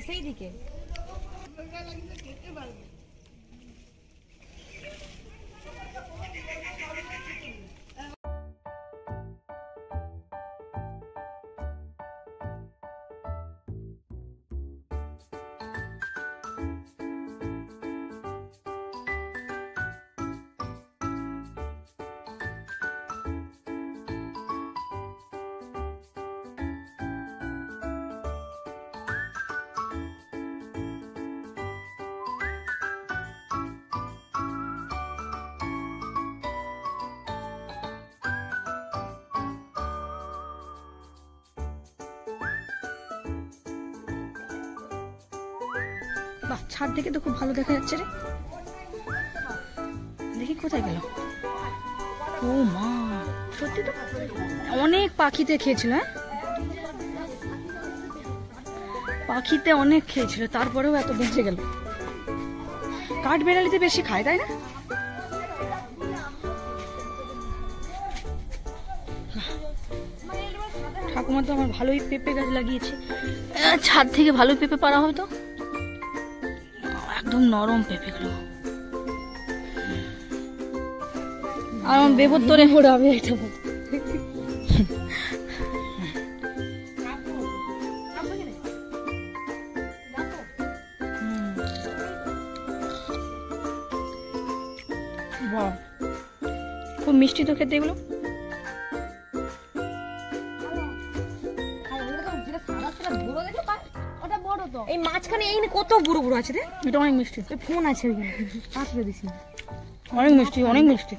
সেই দিকে বাহ, ছাদ থেকে তো খুব ভালো দেখা যাচ্ছে রে। দেখি কোথায় গেল। ও মা, সত্যি তো অনেক পাখিতে খেয়েছিল। হ্যাঁ, পাখিতে অনেক খেয়েছিল, তারপরেও এত বেঁচে গেল। কাঠবেড়ালিতে বেশি খায়, তাই না? ঠাকুমা তো আমার ভালোই পেঁপে গাছ লাগিয়েছে, ছাদ থেকে ভালোই পেঁপে পারা হবে তো। একদম নরম পেঁপেগুলো। আর আমার বেবর তোরে পড়াবে এটা। বাহ, খুব মিষ্টি তো খেতে এগুলো। এই মাঝখানে এই কত বুড়ো বুড়ো আছে রে। এটা অনেক মিষ্টি। ফোন আছে ওইখানে, আসবে দিছি। অনেক মিষ্টি, অনেক মিষ্টি।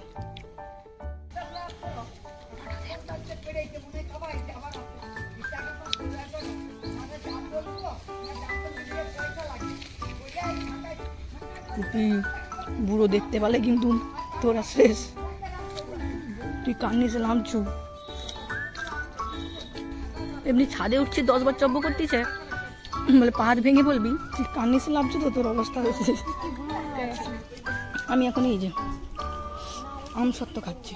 বুড়ো দেখতে পেলে কিন্তু তোরা শেষ। তুই কান্নিসে নামছু, এমনি ছাদে উঠছি 10 বার চব্য করতেছে বলে পাহাড় ভেঙে বলবি, তুই কান্নিসে নামছু তো তোর অবস্থা হয়েছে। আমি এখন এই যে আম সত্ত্ব খাচ্ছি।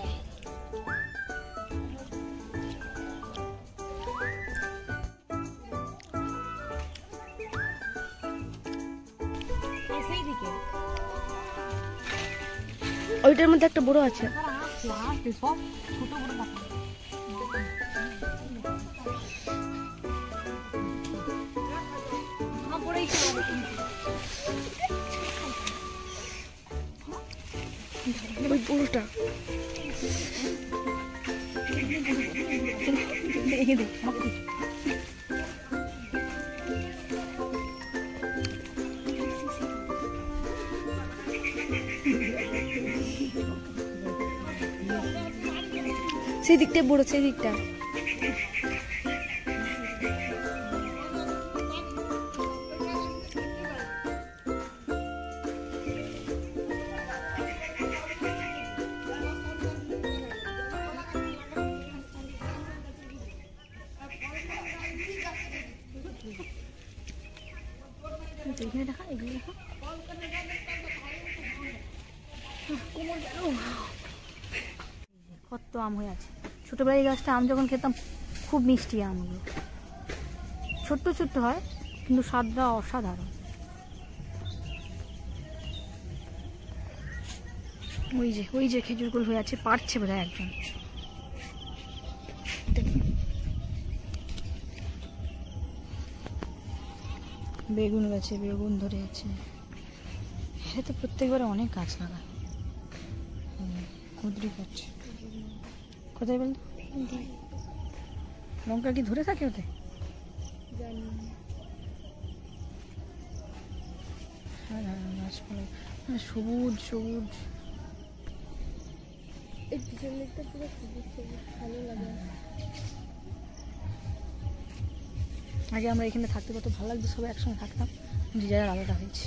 ওইটার মধ্যে একটা বড় আছে। ওই বড়টা সেই দিকটা বড়, সেই দিকটা। এখানে দেখা, এগুলো দেখা। কত আম হয়ে আছে। ছোটবেলায় এই গাছটা আম যখন খেতাম খুব মিষ্টি আমগুলো, ছোট্ট ছোট্ট হয় কিন্তু স্বাদটা অসাধারণ। ওই যে খেজুরগুলো হয়ে আছে, পারছে বোধহয় একজন। বেগুন গাছে বেগুন ধরে আছে। এটা তো প্রত্যেকবার অনেক গাছ লাগায়। কুঁদরি গাছ কোথায় বলতো? লঙ্কা কি ধরে থাকে ওতে? গাছপালা সবুজ সবুজ, আগে আমরা এখানে থাকতে কত ভালো লাগতো, সবাই একসঙ্গে থাকতাম, যে যার আলাদা হয়েছে।